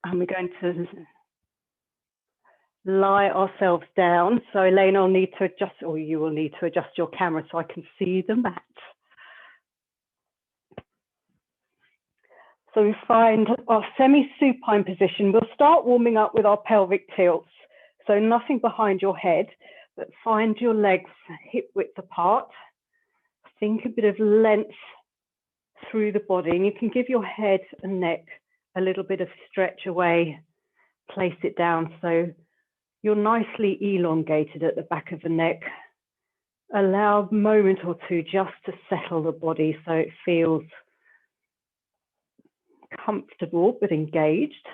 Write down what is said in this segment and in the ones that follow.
And we're going to lie ourselves down. So Elaine, I'll need to adjust, or you will need to adjust your camera so I can see the mat. So we find our semi-supine position. We'll start warming up with our pelvic tilts. So nothing behind your head, but find your legs hip width apart. Think a bit of length through the body, and you can give your head and neck a little bit of stretch away. Place it down so you're nicely elongated at the back of the neck. Allow a moment or two just to settle the body so it feels comfortable but engaged.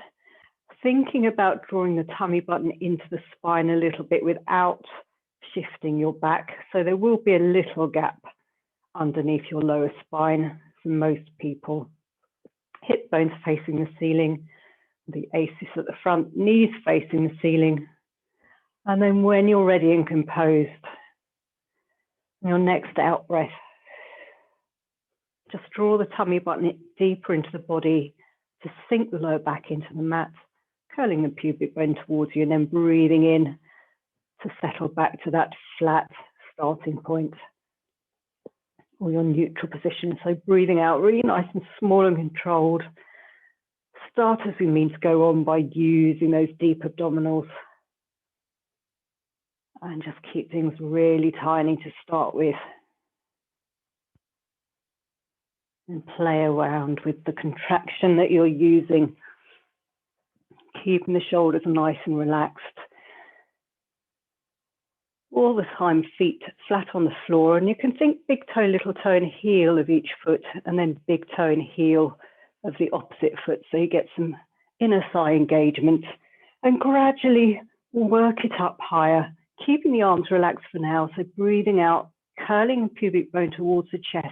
Thinking about drawing the tummy button into the spine a little bit without shifting your back. So there will be a little gap underneath your lower spine for most people. Hip bones facing the ceiling, the ACEs at the front, knees facing the ceiling. And then when you're ready and composed, your next out breath, just draw the tummy button deeper into the body to sink the lower back into the mat, curling the pubic bone towards you and then breathing in to settle back to that flat starting point or your neutral position. So breathing out really nice and small and controlled. Start as we mean to go on by using those deep abdominals. And just keep things really tiny to start with. And play around with the contraction that you're using. Keeping the shoulders nice and relaxed. All the time, feet flat on the floor. And you can think big toe, little toe, and heel of each foot. And then big toe and heel of the opposite foot. So you get some inner thigh engagement. And gradually work it up higher. Keeping the arms relaxed for now, so breathing out, curling the pubic bone towards the chest,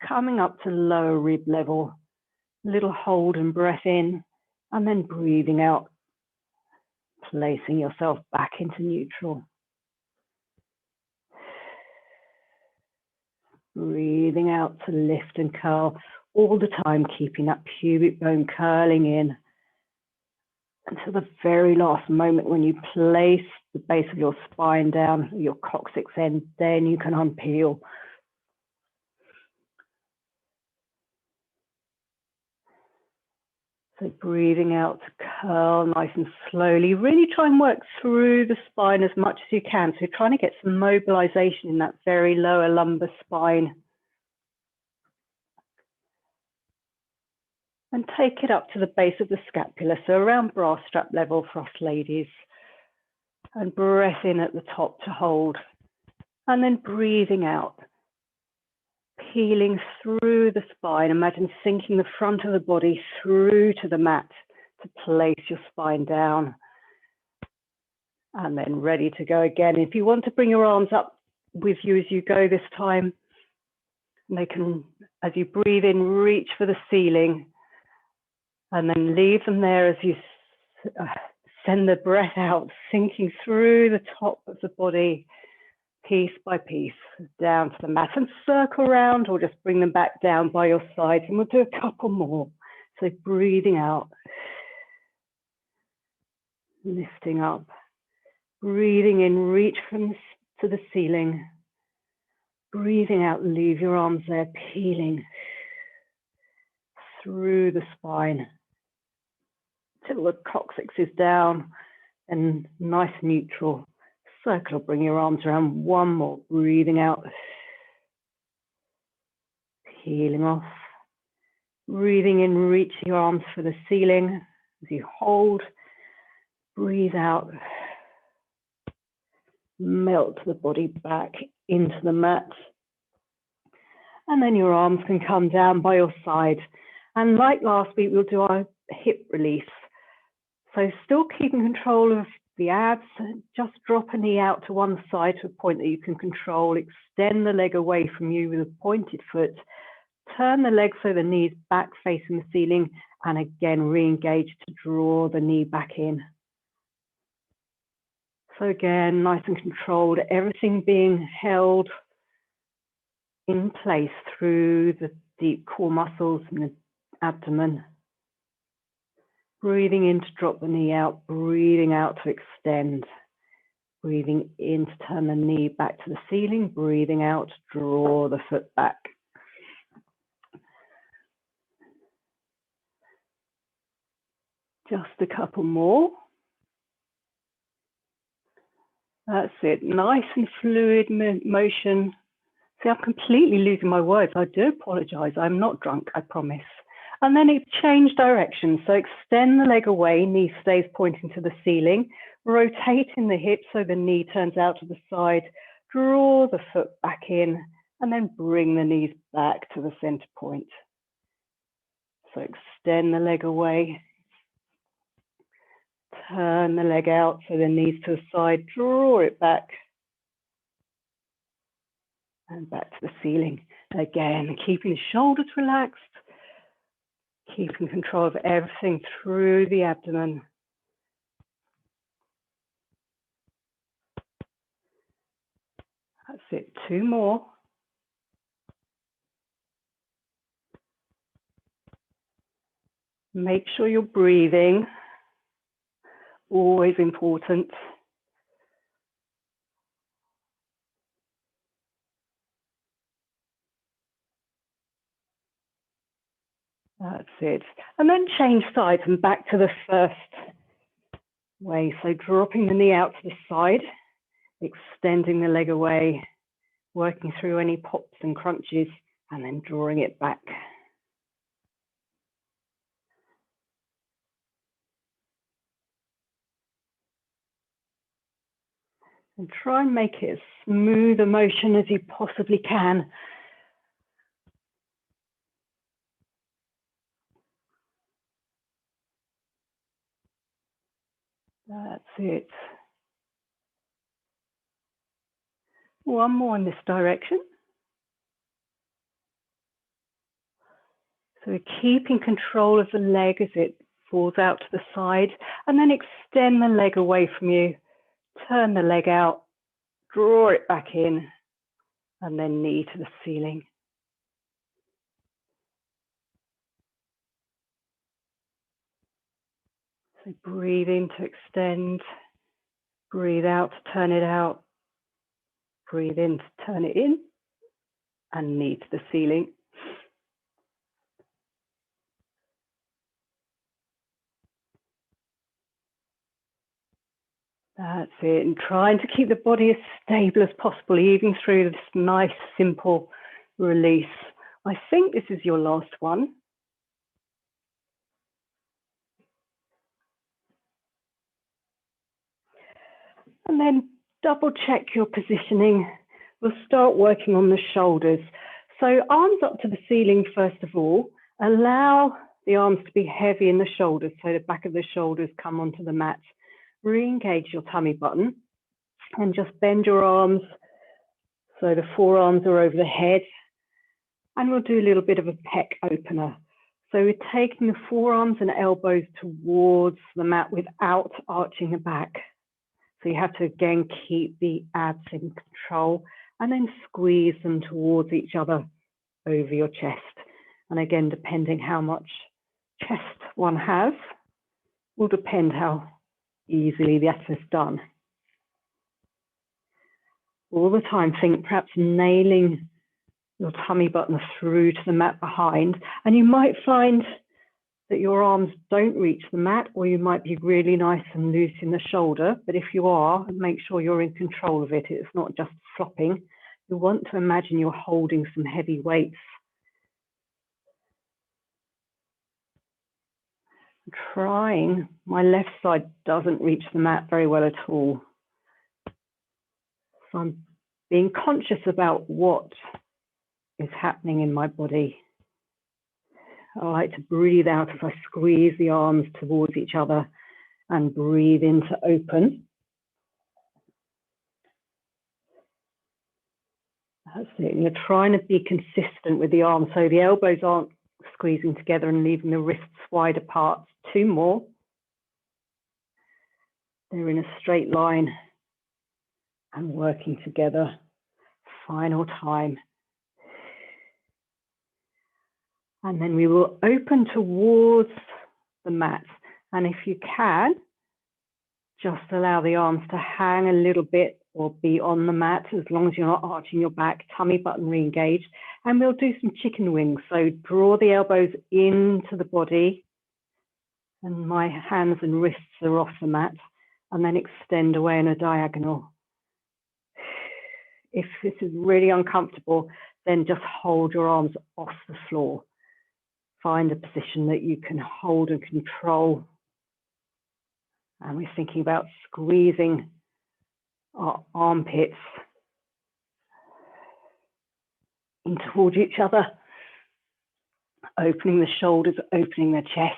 coming up to lower rib level, a little hold and breath in, and then breathing out, placing yourself back into neutral. Breathing out to lift and curl, all the time keeping that pubic bone curling in until the very last moment when you place the base of your spine down, your coccyx end, then you can unpeel. So breathing out to curl nice and slowly. Really try and work through the spine as much as you can. So you're trying to get some mobilization in that very lower lumbar spine. And take it up to the base of the scapula, so around bra strap level for us ladies. And breath in at the top to hold. And then breathing out. Peeling through the spine. Imagine sinking the front of the body through to the mat to place your spine down. And then ready to go again. If you want to bring your arms up with you as you go this time, they can, as you breathe in, reach for the ceiling. And then leave them there as you send the breath out, sinking through the top of the body, piece by piece, down to the mat, and circle around or just bring them back down by your sides. And we'll do a couple more. So breathing out, lifting up, breathing in, reach to the ceiling. Breathing out, leave your arms there, peeling through the spine till the coccyx is down and nice neutral. Circle, bring your arms around. One more, breathing out, peeling off. Breathing in, reach your arms for the ceiling as you hold. Breathe out, melt the body back into the mat. And then your arms can come down by your side. And like last week, we'll do our hip release. So still keeping control of the abs, just drop a knee out to one side to a point that you can control. Extend the leg away from you with a pointed foot. Turn the leg so the knee's back facing the ceiling. And again, re-engage to draw the knee back in. So again, nice and controlled, everything being held in place through the deep core muscles and the abdomen. Breathing in to drop the knee out, breathing out to extend. Breathing in to turn the knee back to the ceiling, breathing out to draw the foot back. Just a couple more. That's it, nice and fluid motion. See, I'm completely losing my words. I do apologize. I'm not drunk, I promise. And then it changed direction. So extend the leg away, knee stays pointing to the ceiling, rotating the hip so the knee turns out to the side, draw the foot back in, and then bring the knees back to the center point. So extend the leg away, turn the leg out so the knees to the side, draw it back, and back to the ceiling. Again, keeping the shoulders relaxed, keeping control of everything through the abdomen. That's it, 2 more. Make sure you're breathing, always important. That's it. And then change sides and back to the first way. So dropping the knee out to the side, extending the leg away, working through any pops and crunches, and then drawing it back. And try and make it as smooth a motion as you possibly can. That's it. One more in this direction. So keeping control of the leg as it falls out to the side, and then extend the leg away from you, turn the leg out, draw it back in, and then knee to the ceiling. So breathe in to extend, breathe out to turn it out, breathe in to turn it in, and knee to the ceiling. That's it, and trying to keep the body as stable as possible, even through this nice, simple release. I think this is your last one. And then double check your positioning. We'll start working on the shoulders. So arms up to the ceiling first of all. Allow the arms to be heavy in the shoulders, so the back of the shoulders come onto the mat. Re-engage your tummy button and just bend your arms so the forearms are over the head. And we'll do a little bit of a pec opener. So we're taking the forearms and elbows towards the mat without arching the back. So you have to, again, keep the abs in control and then squeeze them towards each other over your chest. And again, depending how much chest one has, will depend how easily that is done. All the time, think perhaps nailing your tummy button through to the mat behind, and you might find that your arms don't reach the mat, or you might be really nice and loose in the shoulder. But if you are, make sure you're in control of it. It's not just flopping. You want to imagine you're holding some heavy weights. Trying, my left side doesn't reach the mat very well at all. So I'm being conscious about what is happening in my body. I like to breathe out as I squeeze the arms towards each other and breathe in to open. That's it. And you're trying to be consistent with the arms so the elbows aren't squeezing together and leaving the wrists wide apart. 2 more. They're in a straight line and working together. Final time. And then we will open towards the mat. And if you can, just allow the arms to hang a little bit or be on the mat, as long as you're not arching your back, tummy button re-engaged. And we'll do some chicken wings. So draw the elbows into the body, and my hands and wrists are off the mat, and then extend away in a diagonal. If this is really uncomfortable, then just hold your arms off the floor. Find a position that you can hold and control. And we're thinking about squeezing our armpits in towards each other, opening the shoulders, opening the chest.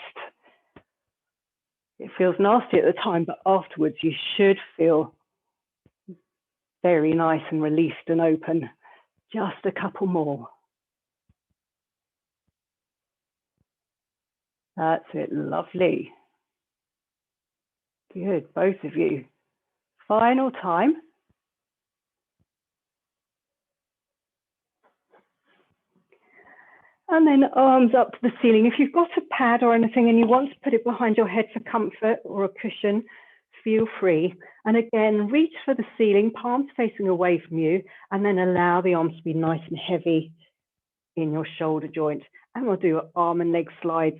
It feels nasty at the time, but afterwards you should feel very nice and released and open. Just a couple more. That's it, lovely. Good, both of you. Final time. And then arms up to the ceiling. If you've got a pad or anything and you want to put it behind your head for comfort, or a cushion, feel free. And again, reach for the ceiling, palms facing away from you, and then allow the arms to be nice and heavy in your shoulder joint. And we'll do arm and leg slides.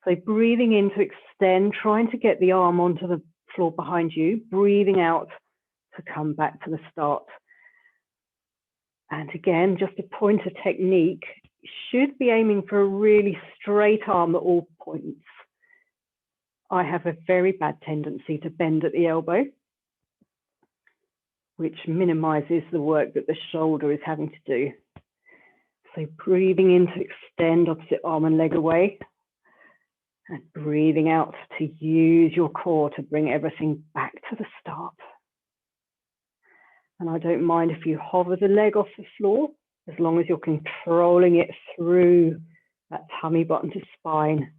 So breathing in to extend, trying to get the arm onto the floor behind you, breathing out to come back to the start. And again, just a pointer technique, you should be aiming for a really straight arm at all points. I have a very bad tendency to bend at the elbow, which minimizes the work that the shoulder is having to do. So breathing in to extend opposite arm and leg away, and breathing out to use your core to bring everything back to the start. And I don't mind if you hover the leg off the floor, as long as you're controlling it through that tummy button to spine,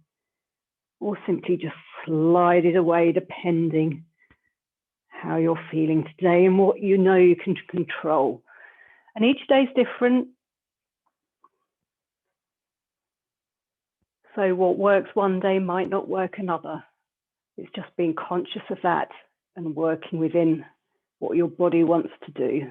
or simply just slide it away depending how you're feeling today and what you know you can control. And each day is different. So what works one day might not work another. It's just being conscious of that and working within what your body wants to do.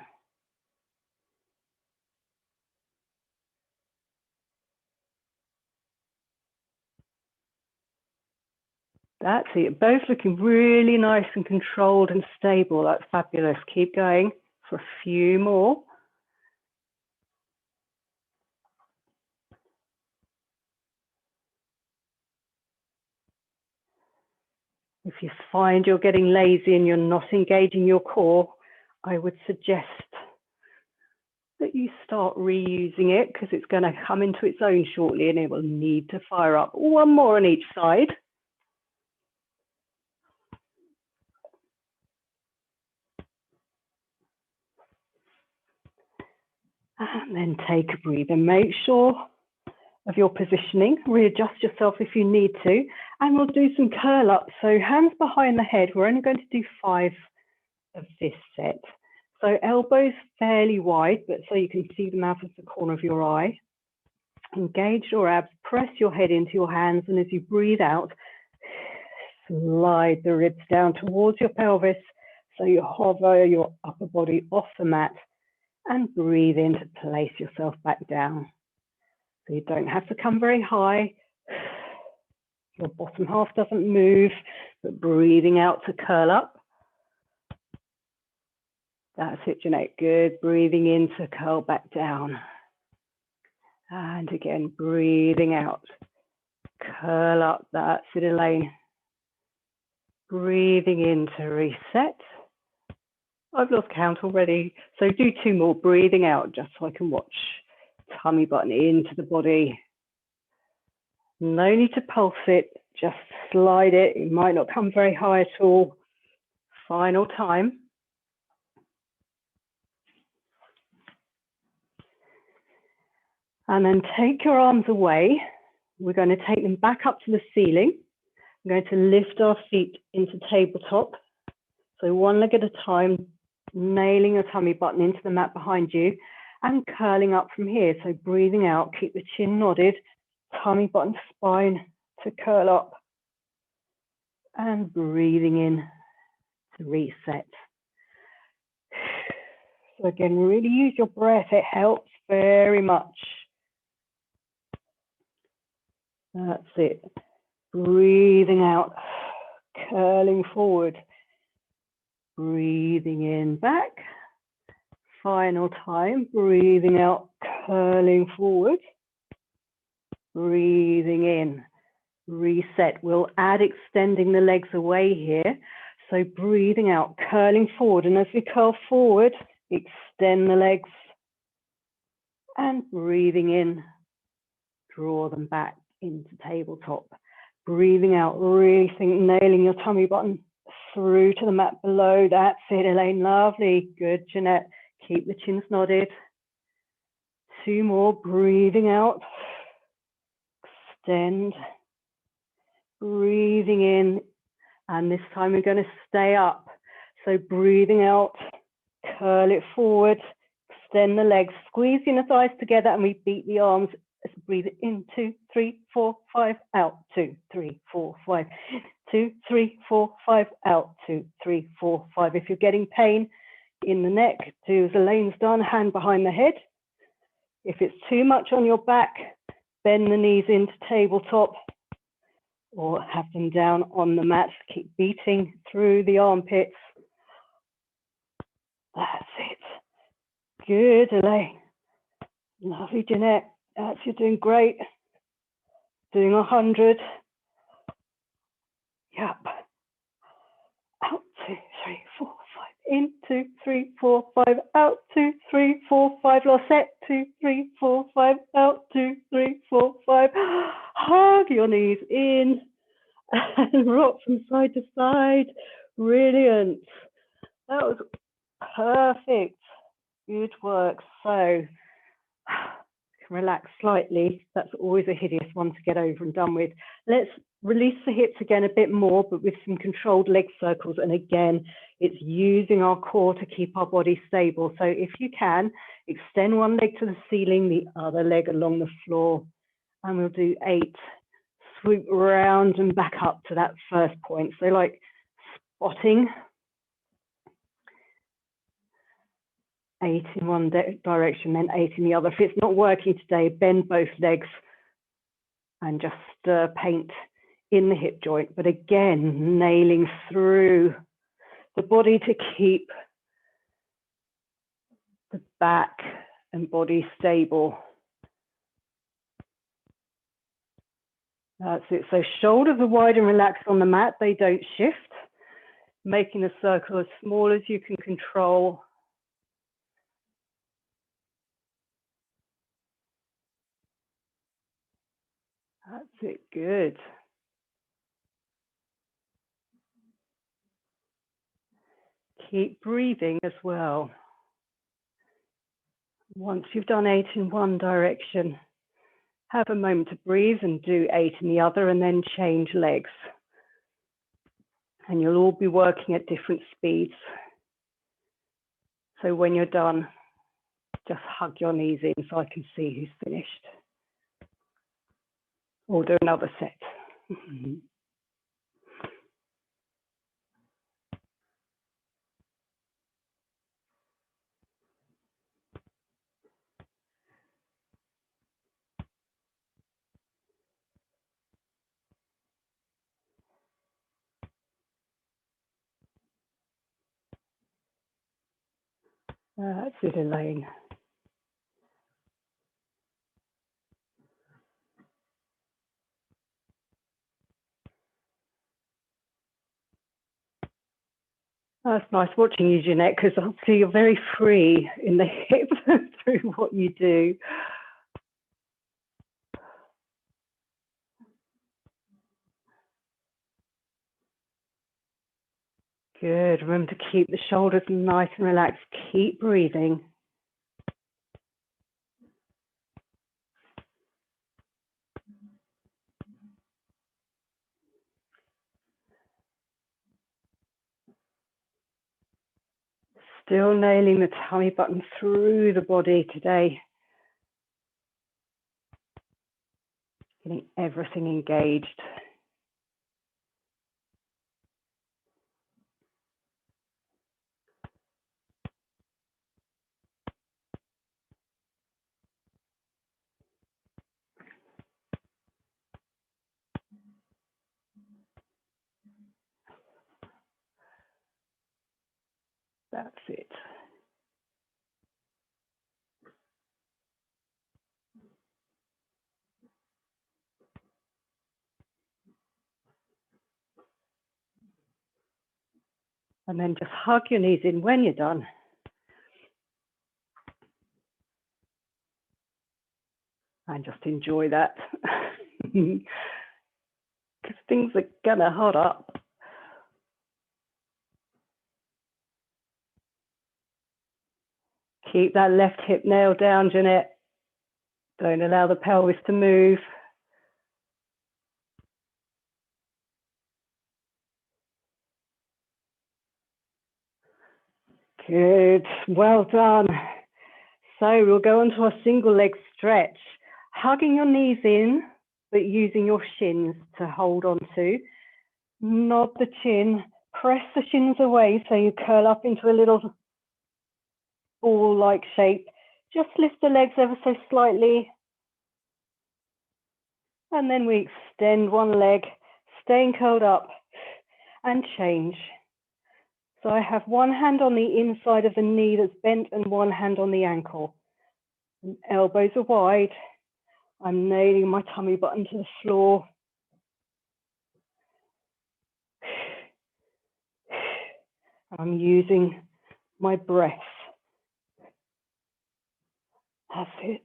That's it. Both looking really nice and controlled and stable. That's fabulous. Keep going for a few more. If you find you're getting lazy and you're not engaging your core, I would suggest that you start reusing it, because it's going to come into its own shortly and it will need to fire up. One more on each side. And then take a breathe and make sure of your positioning. Readjust yourself if you need to. And we'll do some curl ups. So hands behind the head. We're only going to do 5 of this set. So elbows fairly wide, but so you can see them out of the corner of your eye. Engage your abs, press your head into your hands, and as you breathe out, slide the ribs down towards your pelvis, so you hover your upper body off the mat, and breathe in to place yourself back down. So you don't have to come very high. Your bottom half doesn't move, but breathing out to curl up. That's it, Jeanette. Good. Breathing in to curl back down. And again, breathing out. Curl up. That's it, Elaine. Breathing in to reset. I've lost count already. So do 2 more. Breathing out, just so I can watch. Tummy button into the body. No need to pulse it. Just slide it. It might not come very high at all. Final time. And then take your arms away. We're going to take them back up to the ceiling. We're going to lift our feet into tabletop. So one leg at a time, nailing your tummy button into the mat behind you and curling up from here. So breathing out, keep the chin nodded, tummy button to spine to curl up. and breathing in to reset. So again, really use your breath. It helps very much. That's it. Breathing out, curling forward. Breathing in back. Final time, breathing out, curling forward. Breathing in, reset. We'll add extending the legs away here. So breathing out, curling forward. And as we curl forward, extend the legs. And breathing in, draw them back into tabletop. Breathing out, really nailing your tummy button through to the mat below. That's it, Elaine. Lovely. Good, Jeanette. Keep the chins nodded. 2 more. Breathing out. Extend. Breathing in. And this time we're going to stay up. So breathing out. Curl it forward. Extend the legs. Squeeze the inner thighs together and we beat the arms. Let's breathe it in. 2, 3, 4, 5. Out. 2, 3, 4, 5. 2, 3, 4, 5. Out. 2, 3, 4, 5. If you're getting pain in the neck, do as Elaine's done, hand behind the head. If it's too much on your back, bend the knees into tabletop or have them down on the mat. Keep beating through the armpits. That's it. Good, Elaine. Lovely, Jeanette. That's, you're doing great. Doing 100. Yep. Out, 2, 3, 4, 5. In, 2, 3, 4, 5. Out, 2, 3, 4, 5. Last set. 2, 3, 4, 5. Out, 2, 3, 4, 5. Hug your knees in and rock from side to side. Brilliant. That was perfect. Good work. So relax slightly. That's always a hideous one to get over and done with. Let's release the hips again a bit more, but with some controlled leg circles. And again, it's using our core to keep our body stable. So if you can, extend one leg to the ceiling, the other leg along the floor. And we'll do 8. Swoop around and back up to that first point. So like spotting. 8 in one direction, then 8 in the other. If it's not working today, bend both legs and just paint in the hip joint. But again, nailing through the body to keep the back and body stable. That's it. So shoulders are wide and relaxed on the mat. They don't shift, making the circle as small as you can control. That's it, good. Keep breathing as well. Once you've done 8 in one direction, have a moment to breathe and do 8 in the other and then change legs. And you'll all be working at different speeds. So when you're done, just hug your knees in so I can see who's finished. Or do another set. That's it, Elaine. That's nice watching you, Jeanette, because obviously you're very free in the hip through what you do. Good. Remember to keep the shoulders nice and relaxed. Keep breathing. Still nailing the tummy button through the body today. Getting everything engaged. That's it. And then just hug your knees in when you're done. And just enjoy that. Because things are gonna hot up. Keep that left hip nailed down, Jeanette. Don't allow the pelvis to move. Good, well done. So we'll go on to our single leg stretch. Hugging your knees in, but using your shins to hold on to. Nod the chin, press the shins away so you curl up into a little ball-like shape. Just lift the legs ever so slightly. And then we extend one leg, staying curled up, and change. So I have one hand on the inside of the knee that's bent and one hand on the ankle. Elbows are wide. I'm nailing my tummy button to the floor. I'm using my breath. That's it.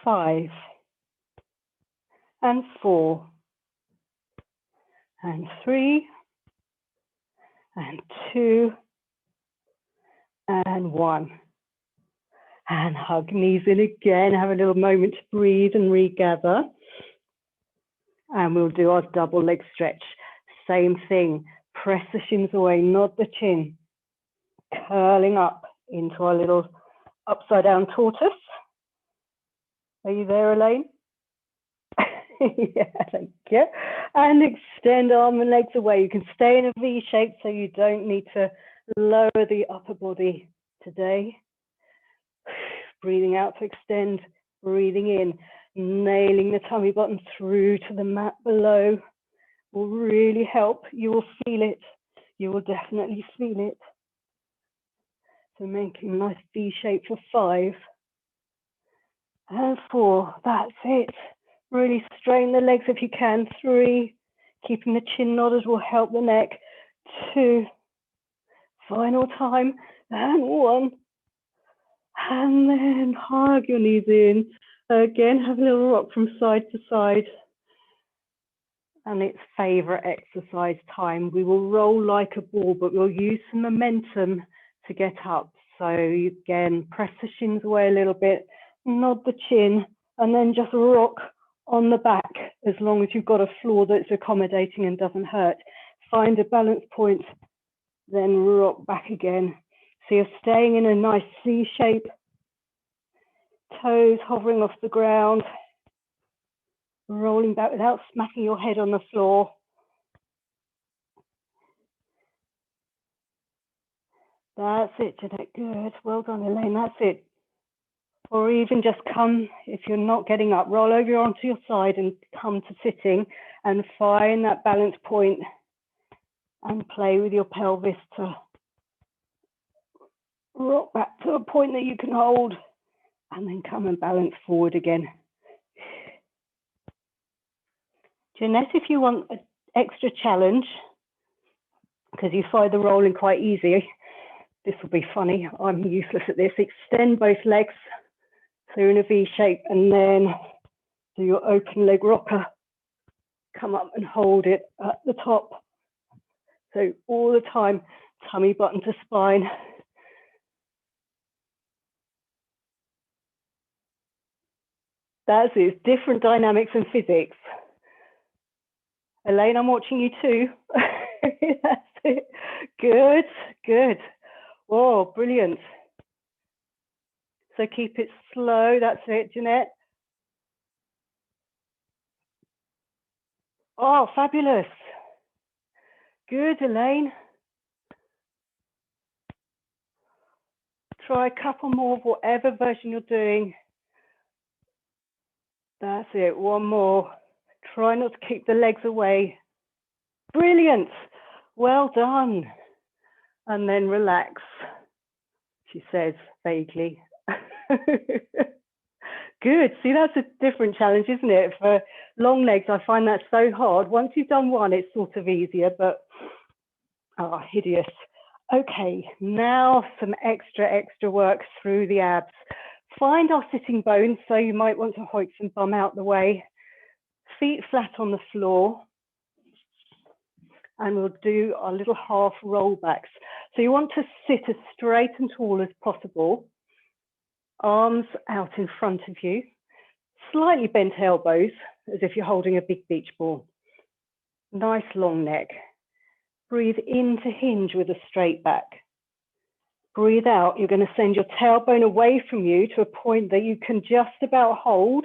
5 and 4 and 3 and 2 and 1. And hug knees in again. Have a little moment to breathe and regather. And we'll do our double leg stretch. Same thing. Press the shins away, nod the chin. Curling up into our little upside down tortoise. Are you there, Elaine? Yeah, thank you. And extend arm and legs away. You can stay in a V shape so you don't need to lower the upper body today. Breathing out to extend, breathing in, nailing the tummy button through to the mat below will really help. You will feel it. You will definitely feel it. So making a nice V shape for 5 and 4. That's it. Really strain the legs if you can. 3, keeping the chin nodded will help the neck. 2, final time, and 1. And then hug your knees in. Again, have a little rock from side to side. And it's favorite exercise time. We will roll like a ball, but we'll use some momentum to get up. So again, press the shins away a little bit, nod the chin, and then just rock on the back as long as you've got a floor that's accommodating and doesn't hurt. Find a balance point, then rock back again. So you're staying in a nice C shape, toes hovering off the ground, rolling back without smacking your head on the floor. That's it, Jeanette. Good. Well done, Elaine. That's it. Or even just come, if you're not getting up, roll over onto your side and come to sitting and find that balance point and play with your pelvis to rock back to a point that you can hold and then come and balance forward again. Jeanette, if you want an extra challenge, because you find the rolling quite easy, this will be funny. I'm useless at this. Extend both legs. So you're in a V shape and then do your open leg rocker. Come up and hold it at the top. So all the time, tummy button to spine. That's it, different dynamics and physics. Elaine, I'm watching you too. That's it. Good, good. Oh, brilliant. So keep it slow. That's it, Jeanette. Oh, fabulous. Good, Elaine. Try a couple more of whatever version you're doing. That's it, one more. Try not to keep the legs away. Brilliant. Well done. And then relax. she says vaguely. Good. See, that's a different challenge, isn't it? For long legs, I find that so hard. Once you've done one, it's sort of easier, but oh, hideous. Okay, now some extra work through the abs. Find our sitting bones, so you might want to hoik some bum out the way. Feet flat on the floor. And we'll do our little half rollbacks. So you want to sit as straight and tall as possible. Arms out in front of you. Slightly bent elbows, as if you're holding a big beach ball. Nice long neck. Breathe in to hinge with a straight back. Breathe out, you're going to send your tailbone away from you to a point that you can just about hold.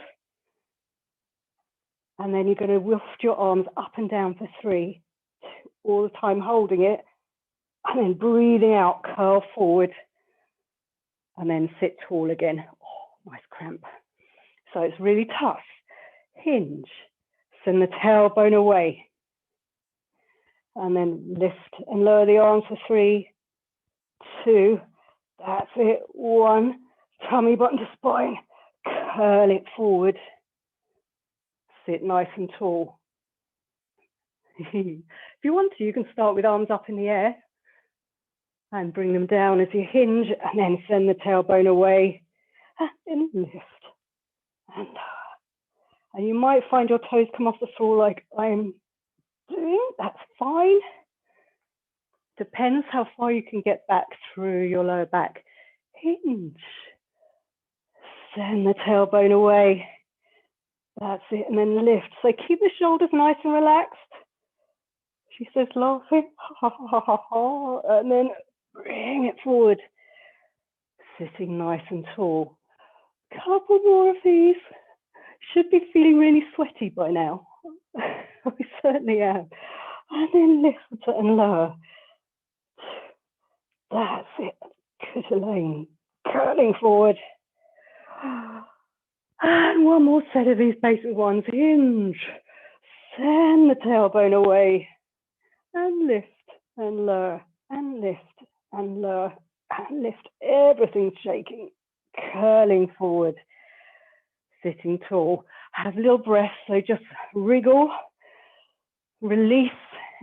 And then you're going to lift your arms up and down for 3, all the time holding it. And then breathing out, curl forward. And then sit tall again. Oh, nice cramp. So it's really tough. Hinge. Send the tailbone away. And then lift and lower the arms for 3, 2, that's it, 1, tummy button to spine, curl it forward, sit nice and tall. If you want to, you can start with arms up in the air and bring them down as you hinge, and then send the tailbone away, and lift, and you might find your toes come off the floor like I'm doing, that's fine. Depends how far you can get back through your lower back. Hinge. Send the tailbone away. That's it, and then lift. So keep the shoulders nice and relaxed. She says, laughing, ha, ha, ha, ha, and then bring it forward. Sitting nice and tall. Couple more of these. Should be feeling really sweaty by now. We certainly am. And then lift and lower. That's it. Good, Elaine. Curling forward. And one more set of these basic ones. Hinge. Send the tailbone away. And lift and lower. And lift and lower. And lift. Everything's shaking. Curling forward. Sitting tall. Have a little breath. So just wriggle. Release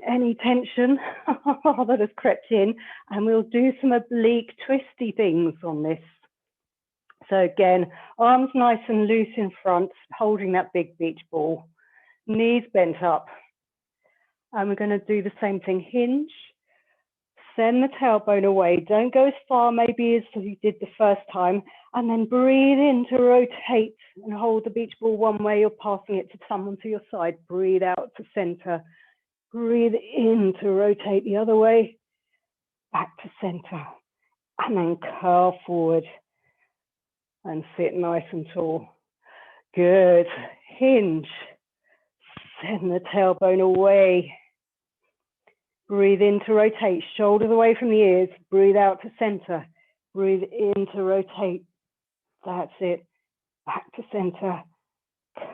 any tension that has crept in, and we'll do some oblique twisty things on this. So again, arms nice and loose in front, holding that big beach ball, knees bent up, and we're going to do the same thing. Hinge, send the tailbone away, don't go as far maybe as you did the first time, and then breathe in to rotate and hold the beach ball one way. You're passing it to someone to your side. Breathe out to center. Breathe in to rotate the other way, back to center, and then curl forward and sit nice and tall. Good. Hinge. Send the tailbone away. Breathe in to rotate, shoulders away from the ears. Breathe out to center. Breathe in to rotate. That's it. Back to center,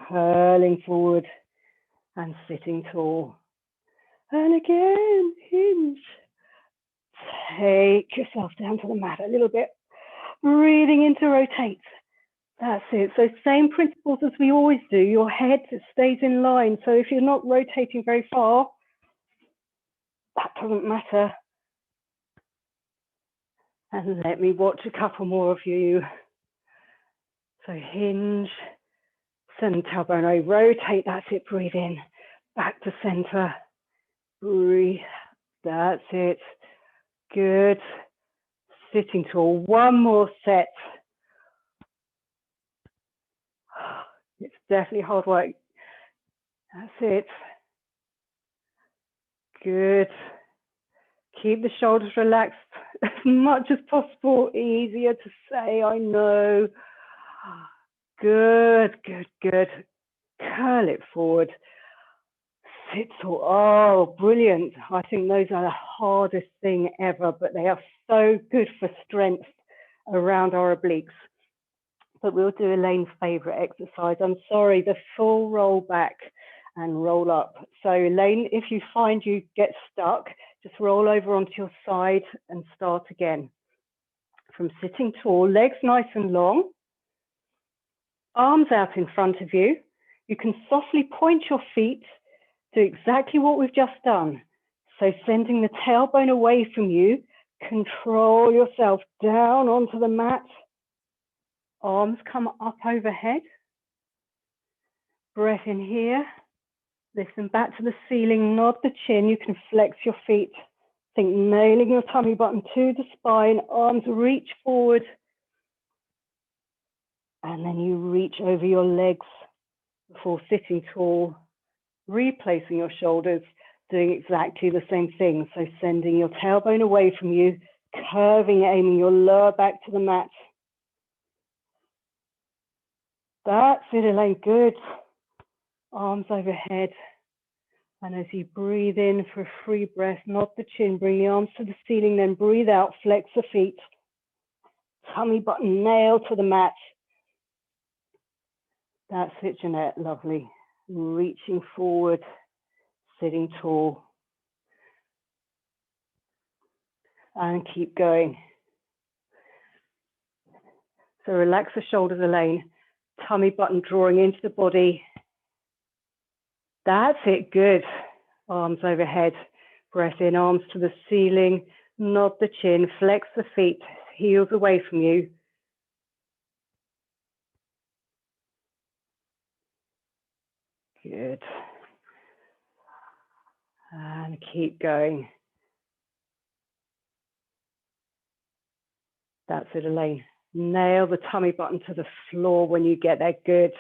curling forward and sitting tall. And again, hinge. Take yourself down to the mat a little bit. Breathing in to rotate. That's it. So same principles as we always do. Your head stays in line. So if you're not rotating very far, that doesn't matter. And let me watch a couple more of you. So hinge, send the tailbone away, rotate, that's it, breathe in, back to center, breathe, that's it, good, sitting tall, one more set. It's definitely hard work, that's it, good, keep the shoulders relaxed as much as possible, easier to say, I know. Good, good, good. Curl it forward. Sit tall. Oh, brilliant. I think those are the hardest thing ever, but they are so good for strength around our obliques. But we'll do Elaine's favorite exercise. I'm sorry, the full roll back and roll up. So Elaine, if you find you get stuck, just roll over onto your side and start again. from sitting tall, legs nice and long, arms out in front of you. You can softly point your feet, do exactly what we've just done. So sending the tailbone away from you, control yourself down onto the mat. Arms come up overhead. Breath in here. Listen back to the ceiling, nod the chin. You can flex your feet. Think nailing your tummy button to the spine. Arms reach forward. And then you reach over your legs before sitting tall, replacing your shoulders, doing exactly the same thing. So sending your tailbone away from you, curving, aiming your lower back to the mat. That's it, Elaine, good. Arms overhead. And as you breathe in for a free breath, nod the chin, bring the arms to the ceiling, then breathe out, flex the feet. Tummy button nailed to the mat. That's it, Jeanette, lovely. Reaching forward, sitting tall. And keep going. So relax the shoulders, Elaine. Tummy button drawing into the body. That's it, good. Arms overhead. Breath in, arms to the ceiling. Nod the chin, flex the feet, heels away from you. Good. And keep going. That's it, Elaine. Nail the tummy button to the floor when you get there. Good.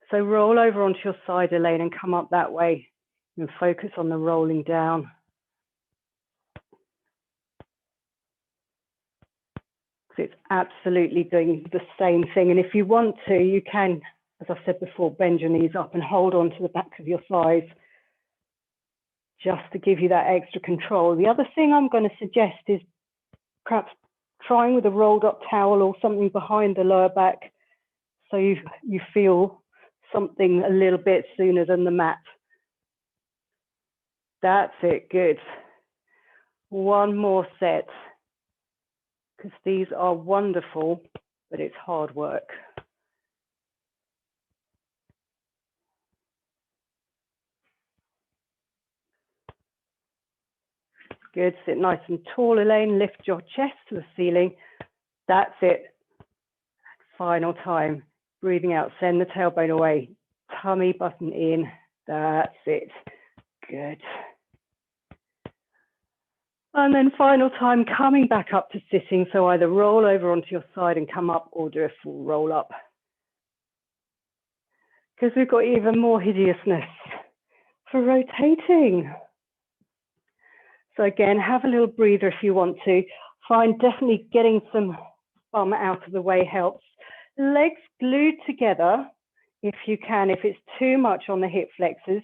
So roll over onto your side, Elaine, and come up that way. And focus on the rolling down. So it's absolutely doing the same thing. And if you want to, you can, as I said before, bend your knees up and hold on to the back of your thighs, just to give you that extra control. The other thing I'm going to suggest is perhaps trying with a rolled up towel or something behind the lower back, so you feel something a little bit sooner than the mat. That's it, good. One more set, because these are wonderful, but it's hard work. Good, sit nice and tall, Elaine. Lift your chest to the ceiling. That's it. Final time. Breathing out, send the tailbone away. Tummy button in. That's it. Good. And then final time, coming back up to sitting. So either roll over onto your side and come up, or do a full roll up. Because we've got even more hideousness for rotating. So again, have a little breather if you want to. Find definitely getting some bum out of the way helps. Legs glued together if you can. If it's too much on the hip flexors,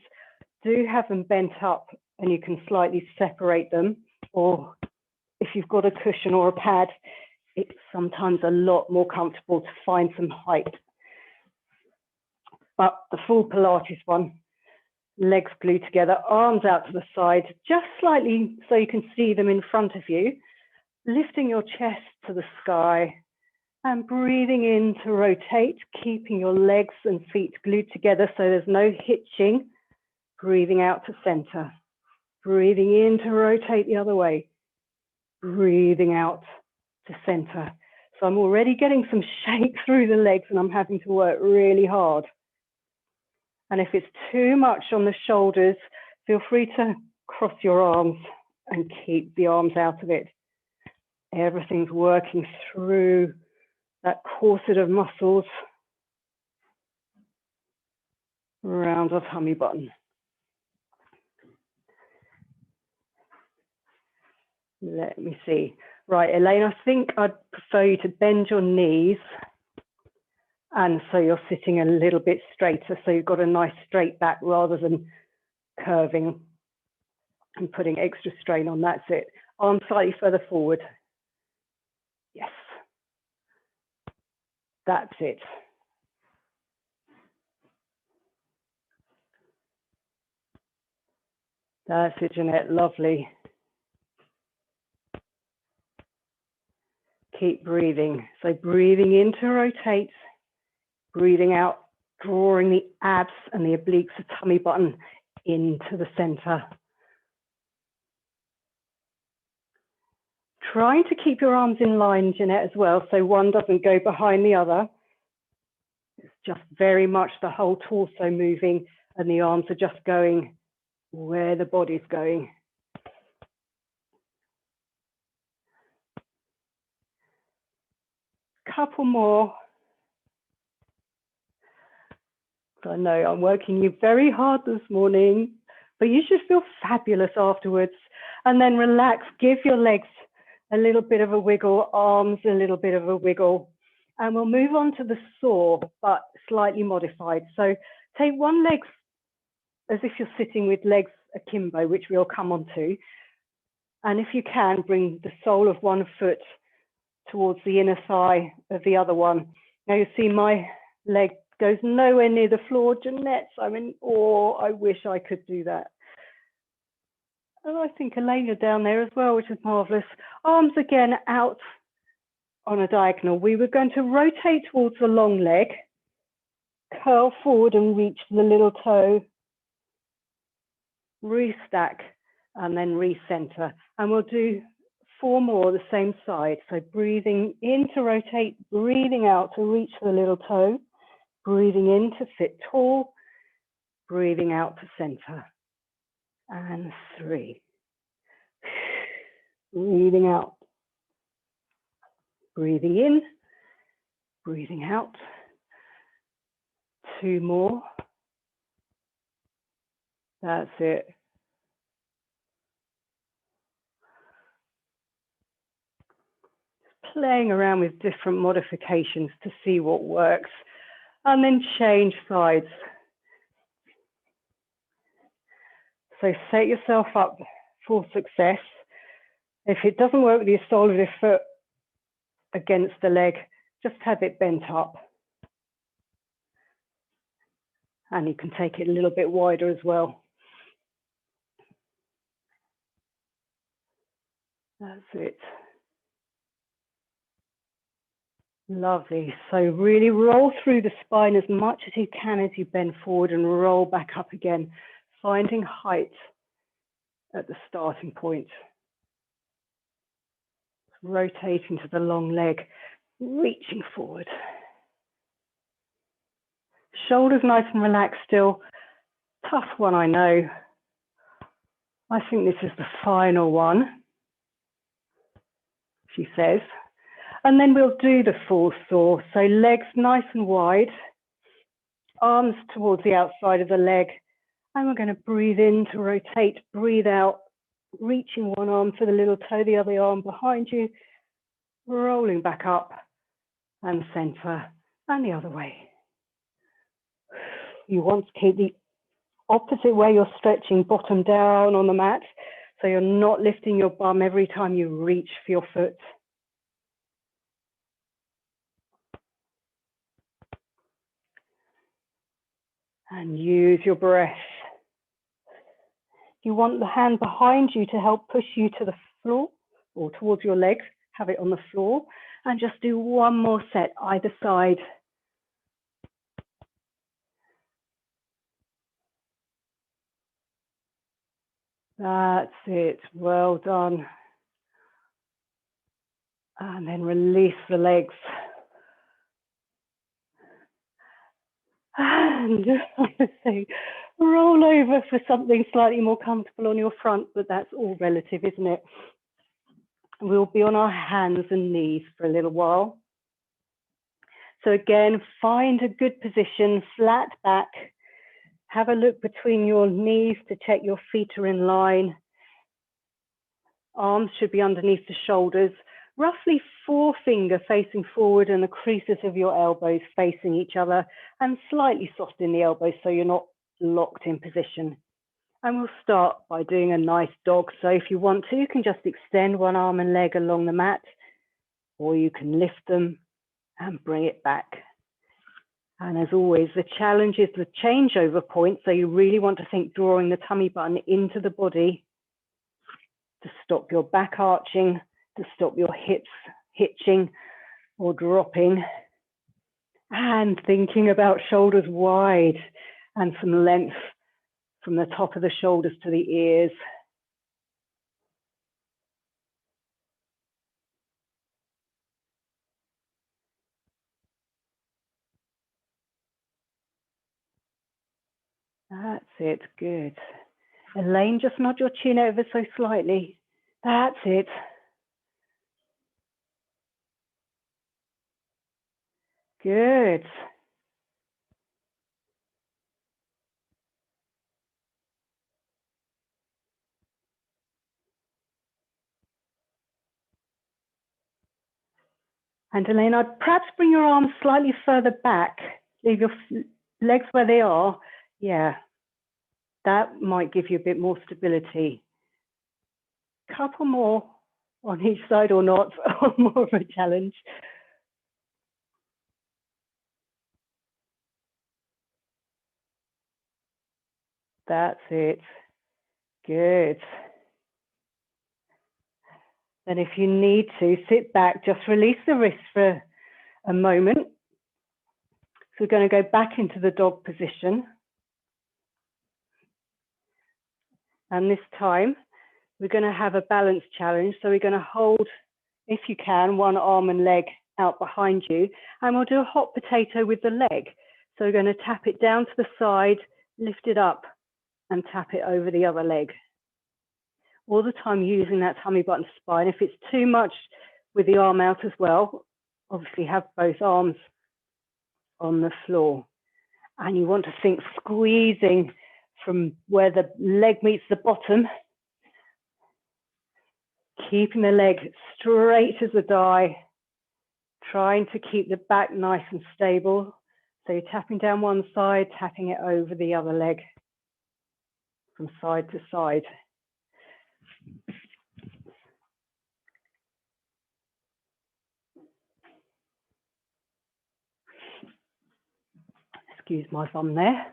do have them bent up and you can slightly separate them. Or if you've got a cushion or a pad, it's sometimes a lot more comfortable to find some height. But the full Pilates one, legs glued together, arms out to the side, just slightly so you can see them in front of you, lifting your chest to the sky and breathing in to rotate, keeping your legs and feet glued together so there's no hitching. Breathing out to center, breathing in to rotate the other way, breathing out to center. So I'm already getting some shake through the legs and I'm having to work really hard. And if it's too much on the shoulders, feel free to cross your arms and keep the arms out of it. Everything's working through that corset of muscles around our tummy button. Let me see. Right, Elaine, I think I'd prefer you to bend your knees. And so you're sitting a little bit straighter, so you've got a nice straight back rather than curving and putting extra strain on. That's it. Arms slightly further forward. Yes. That's it. That's it, Jeanette. Lovely. keep breathing. So breathing in to rotate, breathing out, drawing the abs and the obliques, the tummy button into the center. Trying to keep your arms in line, Jeanette, as well, so one doesn't go behind the other. It's just very much the whole torso moving and the arms are just going where the body's going. Couple more. I know I'm working you very hard this morning, but you should feel fabulous afterwards. And then relax, give your legs a little bit of a wiggle, arms a little bit of a wiggle. And we'll move on to the saw, but slightly modified. So take one leg as if you're sitting with legs akimbo, which we'll come on to. And if you can, bring the sole of one foot towards the inner thigh of the other one. Now you see my leg goes nowhere near the floor. Jeanette, I'm in awe. I wish I could do that. And I think Elena down there as well, which is marvelous. Arms again out on a diagonal. We were going to rotate towards the long leg, curl forward and reach the little toe, restack, and then recenter. And we'll do 4 more the same side. So breathing in to rotate, breathing out to reach the little toe, breathing in to sit tall, breathing out to center. And 3. Breathing out. Breathing in, breathing out. 2 more. That's it. Just playing around with different modifications to see what works. And then change sides. So set yourself up for success. If it doesn't work with your sole of your foot against the leg, just have it bent up. And you can take it a little bit wider as well. That's it. Lovely. So really roll through the spine as much as you can as you bend forward and roll back up again, finding height at the starting point. Rotating to the long leg, reaching forward. Shoulders nice and relaxed still. Tough one, I know. I think this is the final one, she says. And then we'll do the full saw. So legs nice and wide, arms towards the outside of the leg. And we're going to breathe in to rotate, breathe out, reaching one arm for the little toe, the other arm behind you, rolling back up and center and the other way. You want to keep the opposite way you're stretching, bottom down on the mat, so you're not lifting your bum every time you reach for your foot. And use your breath. You want the hand behind you to help push you to the floor or towards your legs, have it on the floor, and just do 1 more set either side. That's it, well done. And then release the legs. And I say, roll over for something slightly more comfortable on your front, but that's all relative, isn't it? We'll be on our hands and knees for a little while. So again, find a good position, flat back. Have a look between your knees to check your feet are in line. Arms should be underneath the shoulders. Roughly 4-finger facing forward and the creases of your elbows facing each other, and slightly soft in the elbows so you're not locked in position. And we'll start by doing a nice dog. So if you want to, you can just extend one arm and leg along the mat, or you can lift them and bring it back. And as always, the challenge is the changeover point. So you really want to think drawing the tummy button into the body to stop your back arching, to stop your hips hitching or dropping. And thinking about shoulders wide and some length from the top of the shoulders to the ears. That's it, good. Elaine, just nod your chin over so slightly. That's it. Good. And Elaine, I'd perhaps bring your arms slightly further back. Leave your legs where they are. Yeah, that might give you a bit more stability. Couple more on each side or not, or more of a challenge. That's it. Good. Then if you need to, sit back, just release the wrist for a moment. So we're going to go back into the dog position. And this time, we're going to have a balance challenge. So we're going to hold, if you can, one arm and leg out behind you. And we'll do a hot potato with the leg. So we're going to tap it down to the side, lift it up, and tap it over the other leg. All the time using that tummy button spine. If it's too much with the arm out as well, obviously have both arms on the floor. And you want to think squeezing from where the leg meets the bottom, keeping the leg straight as a die, trying to keep the back nice and stable. So you're tapping down one side, tapping it over the other leg from side to side. Excuse my thumb there.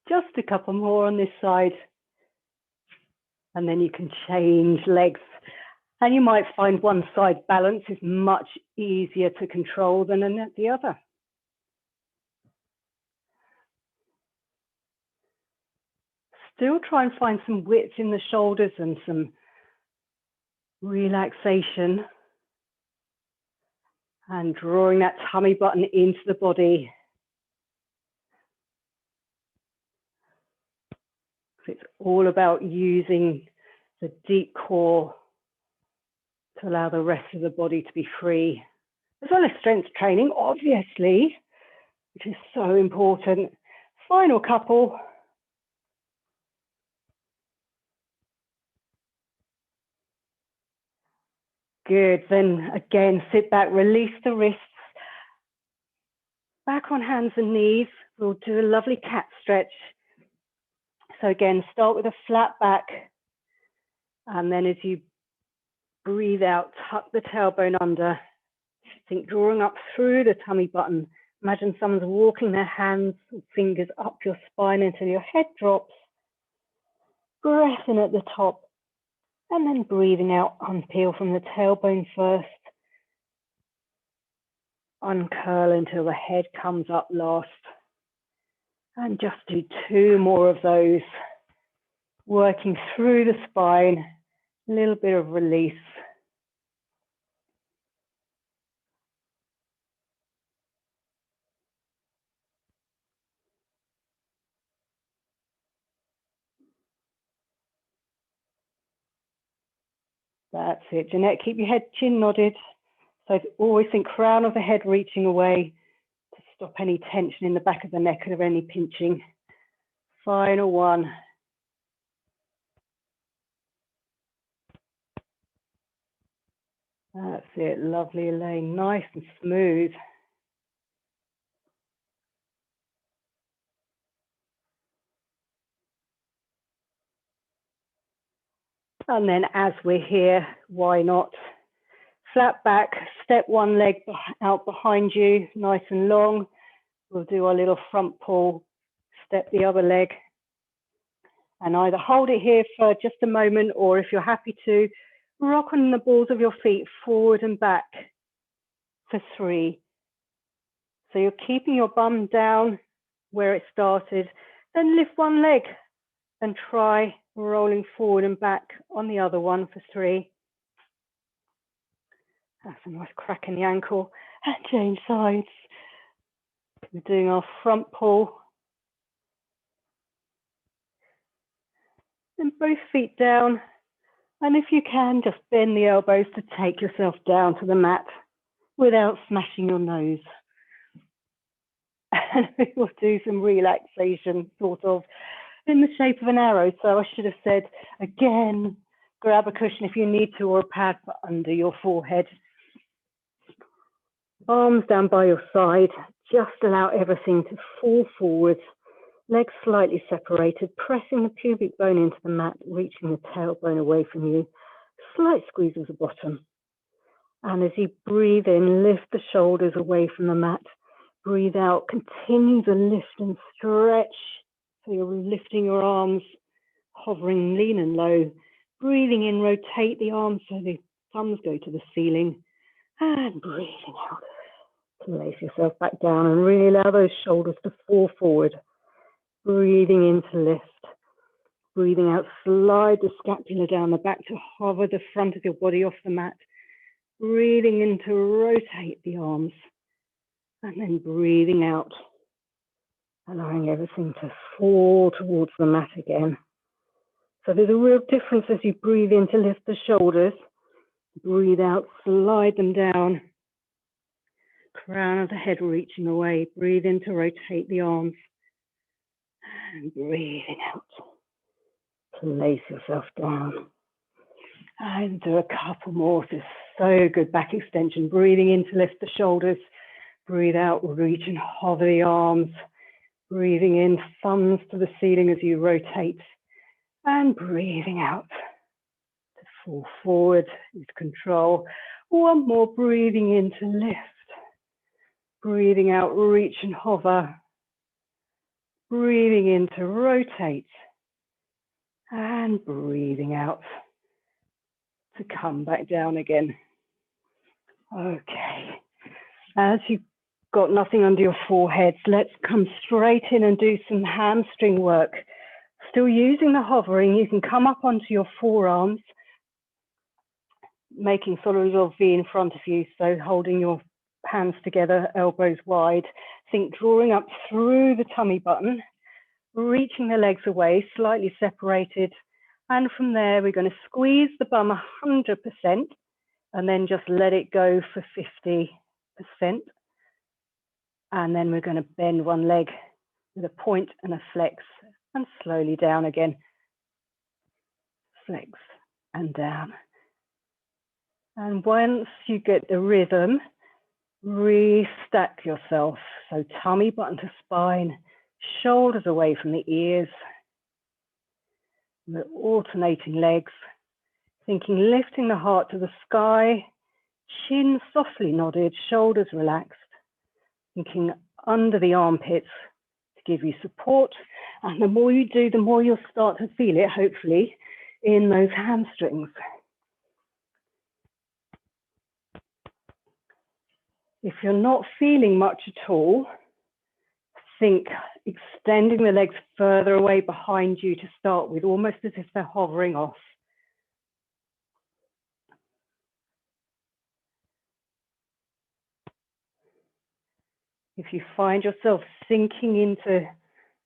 Just a couple more on this side. And then you can change legs. And you might find one side balance is much easier to control than the other. Still try and find some width in the shoulders and some relaxation. And drawing that tummy button into the body. It's all about using the deep core to allow the rest of the body to be free, as well as strength training, obviously, which is so important. Final couple. Good, then again, sit back, release the wrists. Back on hands and knees, we'll do a lovely cat stretch. So again, start with a flat back. And then as you breathe out, tuck the tailbone under. Think drawing up through the tummy button. Imagine someone's walking their hands and fingers up your spine until your head drops. Breath in at the top. And then breathing out, unpeel from the tailbone first. Uncurl until the head comes up last. And just do 2 more of those. Working through the spine, a little bit of release. That's it. Jeanette, keep your head chin nodded. So always think crown of the head reaching away to stop any tension in the back of the neck or any pinching. Final one. That's it. Lovely, Elaine. Nice and smooth. And then as we're here, why not? Flat back, step one leg out behind you, nice and long. We'll do our little front pull, step the other leg. And either hold it here for just a moment, or if you're happy to, Rock on the balls of your feet forward and back for 3. So you're keeping your bum down where it started, then lift one leg and try rolling forward and back on the other one for 3. That's a nice crack in the ankle. And change sides. We're doing our front pull. And both feet down. And if you can, just bend the elbows to take yourself down to the mat without smashing your nose. And we will do some relaxation, sort of, in the shape of an arrow. So I should have said, again, grab a cushion if you need to, or a pad under your forehead. Arms down by your side, just allow everything to fall forward, legs slightly separated, pressing the pubic bone into the mat, reaching the tailbone away from you. Slight squeeze of the bottom. And as you breathe in, lift the shoulders away from the mat. Breathe out, continue to lift and stretch. So you're lifting your arms, hovering lean and low. Breathing in, rotate the arms so the thumbs go to the ceiling. And breathing out. Place yourself back down and really allow those shoulders to fall forward. Breathing in to lift. Breathing out, slide the scapula down the back to hover the front of your body off the mat. Breathing in to rotate the arms. And then breathing out, allowing everything to fall towards the mat again. So there's a real difference as you breathe in to lift the shoulders. Breathe out, slide them down. Crown of the head reaching away. Breathe in to rotate the arms. And breathing out. Place yourself down. And do a couple more. This is so good. Back extension. Breathing in to lift the shoulders. Breathe out, reach and hover the arms. Breathing in, thumbs to the ceiling as you rotate. And breathing out to fall forward with control. One more, breathing in to lift. Breathing out, reach and hover. Breathing in to rotate. And breathing out to come back down again. Okay. As you've got nothing under your foreheads, let's come straight in and do some hamstring work. Still using the hovering, you can come up onto your forearms, making sort of V in front of you, so holding your hands together, elbows wide. Think drawing up through the tummy button, reaching the legs away, slightly separated. And from there, we're going to squeeze the bum 100% and then just let it go for 50%. And then we're going to bend one leg with a point and a flex and slowly down again. Flex and down. And once you get the rhythm, restack yourself. So tummy button to spine, shoulders away from the ears. We're alternating legs, thinking lifting the heart to the sky, chin softly nodded, shoulders relaxed. Thinking under the armpits to give you support. And the more you do, the more you'll start to feel it, hopefully, in those hamstrings. If you're not feeling much at all, think extending the legs further away behind you to start with, almost as if they're hovering off. If you find yourself sinking into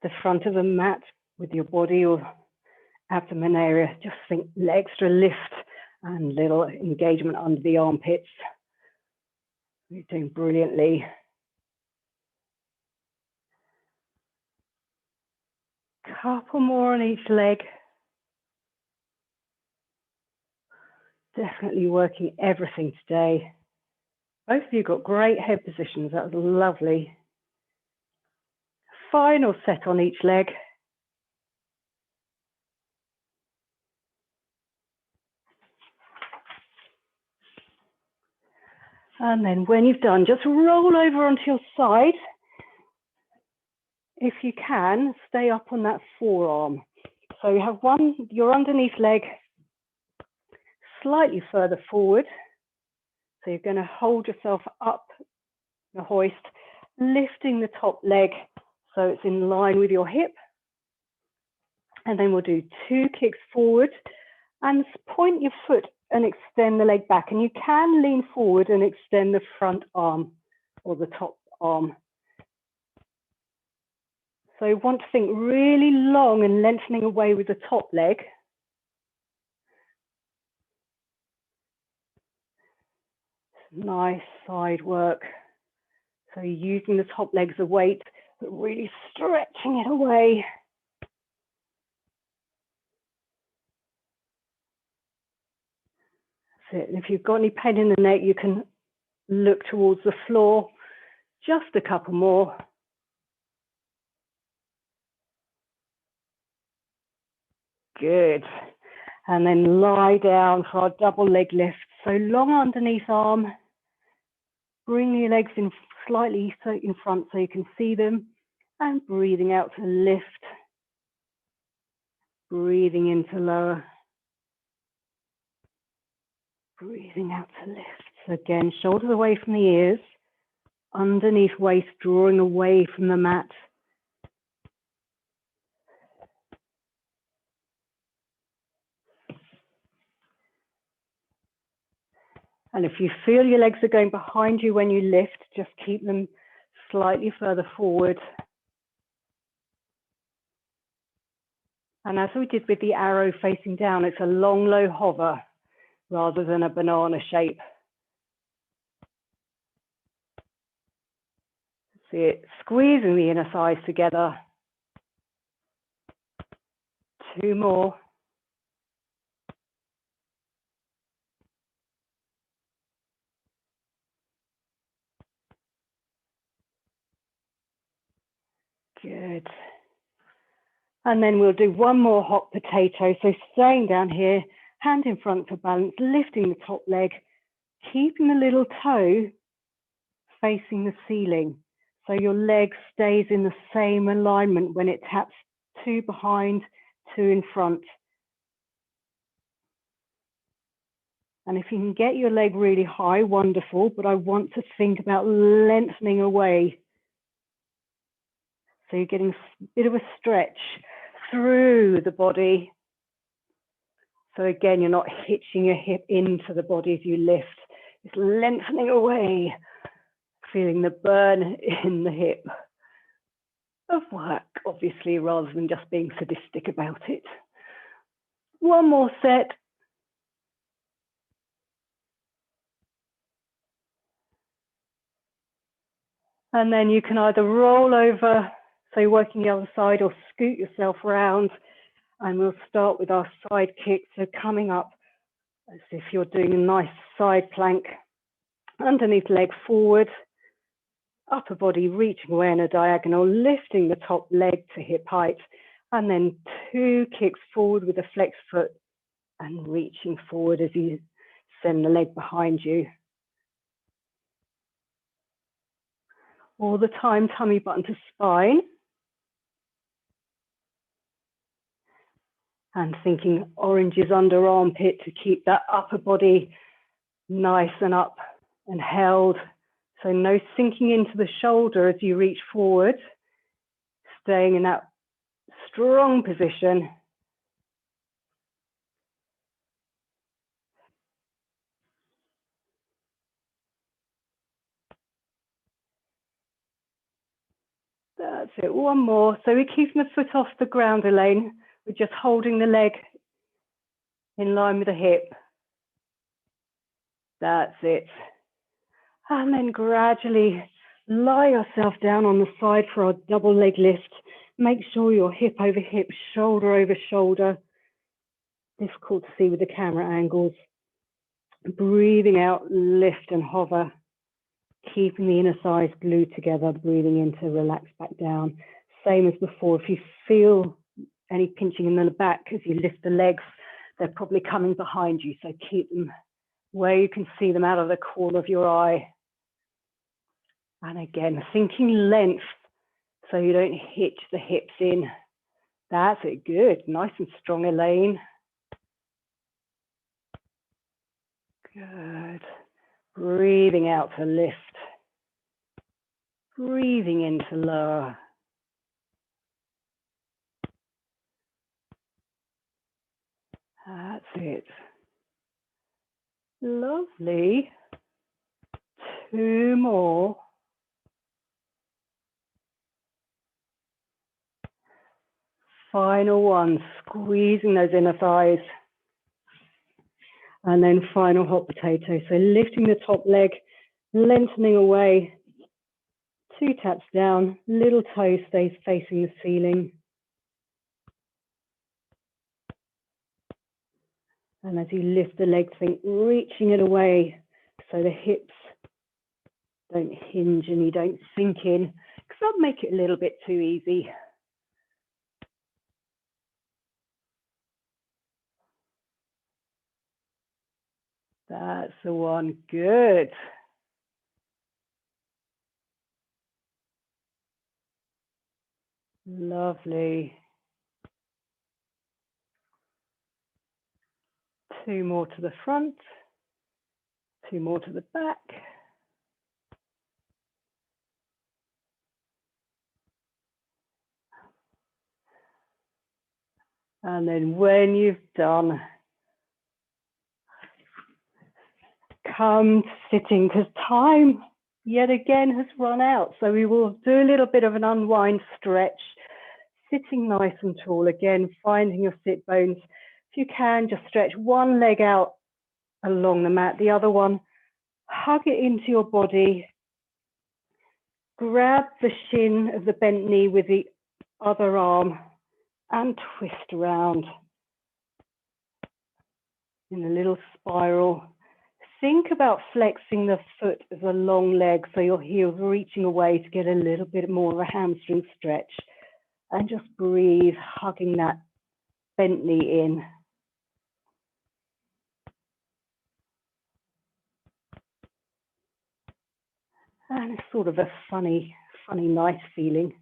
the front of the mat with your body or abdomen area, just think extra lift and little engagement under the armpits. You're doing brilliantly. Couple more on each leg. Definitely working everything today. Both of you got great head positions. That was lovely. Final set on each leg. And then when you've done, just roll over onto your side. If you can, stay up on that forearm. So you have your underneath leg slightly further forward. So you're going to hold yourself up the hoist, lifting the top leg so it's in line with your hip. And then we'll do 2 kicks forward and point your foot and extend the leg back. And you can lean forward and extend the front arm or the top arm. So you want to think really long and lengthening away with the top leg. Nice side work. So you're using the top leg as a weight, but really stretching it away. That's it. And if you've got any pain in the neck, you can look towards the floor. Just a couple more. Good. And then lie down for our double leg lift. So long underneath arm. Bring your legs in slightly in front so you can see them. And breathing out to lift. Breathing in to lower. Breathing out to lift. So again, shoulders away from the ears. Underneath waist, drawing away from the mat. And if you feel your legs are going behind you when you lift, just keep them slightly further forward. And as we did with the arrow facing down, it's a long, low hover rather than a banana shape. See it squeezing the inner thighs together. 2 more. Good. And then we'll do 1 more hot potato. So staying down here, hand in front for balance, lifting the top leg, keeping the little toe facing the ceiling. So your leg stays in the same alignment when it taps 2 behind, 2 in front. And if you can get your leg really high, wonderful, but I want to think about lengthening away. So you're getting a bit of a stretch through the body. So again, you're not hitching your hip into the body as you lift. It's lengthening away, feeling the burn in the hip of work, obviously, rather than just being sadistic about it. 1 more set. And then you can either roll over, so you're working the other side, or scoot yourself around. And we'll start with our side kick. So coming up as if you're doing a nice side plank. Underneath leg forward, upper body reaching away in a diagonal, lifting the top leg to hip height. And then 2 kicks forward with a flexed foot and reaching forward as you send the leg behind you. All the time, tummy button to spine. And thinking oranges under armpit to keep that upper body nice and up and held. So no sinking into the shoulder as you reach forward. Staying in that strong position. That's it, 1 more. So we're keeping the foot off the ground, Elaine. We're just holding the leg in line with the hip. That's it. And then gradually lie yourself down on the side for our double leg lift. Make sure you're hip over hip, shoulder over shoulder. Difficult to see with the camera angles. Breathing out, lift and hover. Keeping the inner thighs glued together, breathing in to relax back down. Same as before, if you feel any pinching in the back as you lift the legs, they're probably coming behind you, so keep them where you can see them out of the corner of your eye. And again, thinking length, so you don't hitch the hips in. That's it, good, nice and strong, Elaine. Good. Breathing out to lift. Breathing in to lower. That's it. Lovely. 2 more. Final one, squeezing those inner thighs. And then final hot potato. So lifting the top leg, lengthening away. 2 taps down, little toe stays facing the ceiling. And as you lift the leg, think reaching it away so the hips don't hinge and you don't sink in, because that'll make it a little bit too easy. That's the one. Good. Lovely. 2 more to the front. 2 more to the back. And then when you've done, come sitting, because time yet again has run out. So we will do a little bit of an unwind stretch, sitting nice and tall. Again, finding your sit bones. If you can, just stretch one leg out along the mat, the other one, hug it into your body. Grab the shin of the bent knee with the other arm and twist around in a little spiral. Think about flexing the foot as a long leg, so your heel's reaching away to get a little bit more of a hamstring stretch. And just breathe, hugging that bent knee in. And it's sort of a funny, nice feeling.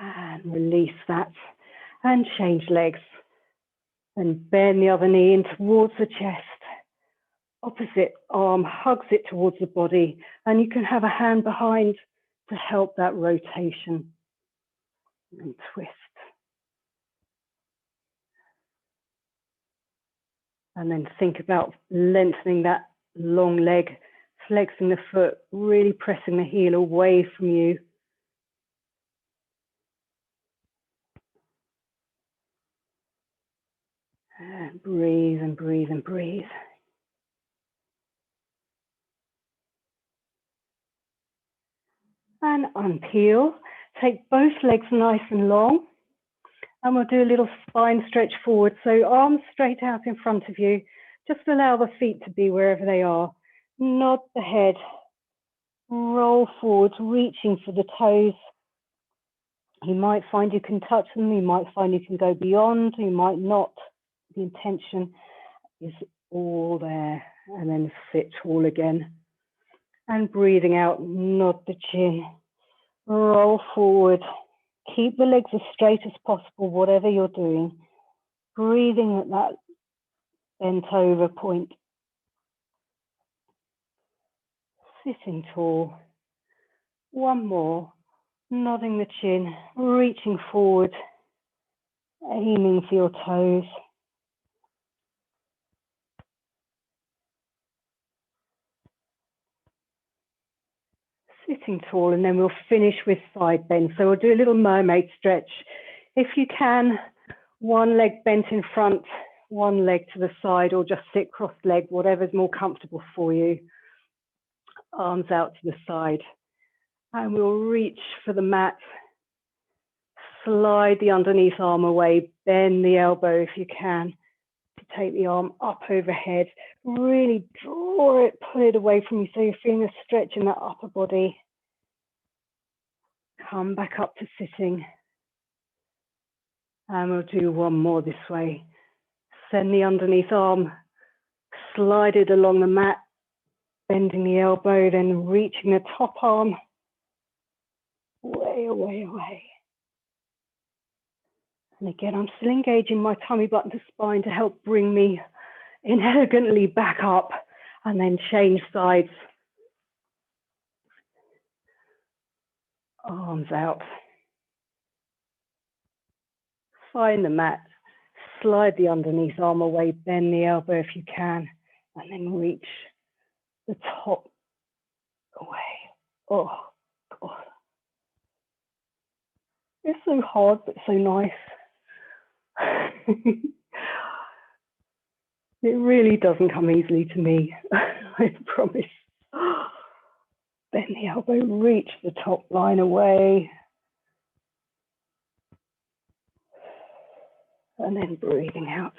And release that. And change legs. And bend the other knee in towards the chest. Opposite arm hugs it towards the body. And you can have a hand behind to help that rotation. And twist. And then think about lengthening that long leg, flexing the foot, really pressing the heel away from you. And breathe and breathe and breathe. And unpeel. Take both legs nice and long. And we'll do a little spine stretch forward. So arms straight out in front of you. Just allow the feet to be wherever they are. Nod the head. Roll forwards, reaching for the toes. You might find you can touch them. You might find you can go beyond. You might not. The intention is all there. And then sit tall again. And breathing out, nod the chin. Roll forward. Keep the legs as straight as possible, whatever you're doing. Breathing at that bent over point. Sitting tall. One more. Nodding the chin, reaching forward, aiming for your toes. Sitting tall, and then we'll finish with side bend. So we'll do a little mermaid stretch. If you can, one leg bent in front, one leg to the side, or just sit cross-legged, whatever's more comfortable for you. Arms out to the side. And we'll reach for the mat. Slide the underneath arm away, bend the elbow if you can. Take the arm up overhead, really draw it, pull it away from you so you're feeling a stretch in that upper body. Come back up to sitting. And we'll do one more this way. Send the underneath arm, slide it along the mat, bending the elbow, then reaching the top arm way away. And again, I'm still engaging my tummy button to spine to help bring me inelegantly back up and then change sides. Arms out. Find the mat. Slide the underneath arm away, bend the elbow if you can, and then reach the top away. Oh, God. It's so hard, but so nice. It really doesn't come easily to me, I promise. Bend the elbow, reach the top line away. And then breathing out.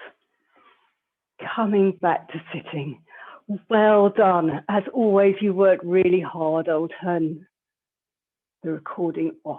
Coming back to sitting. Well done. As always, you worked really hard. I'll turn the recording off.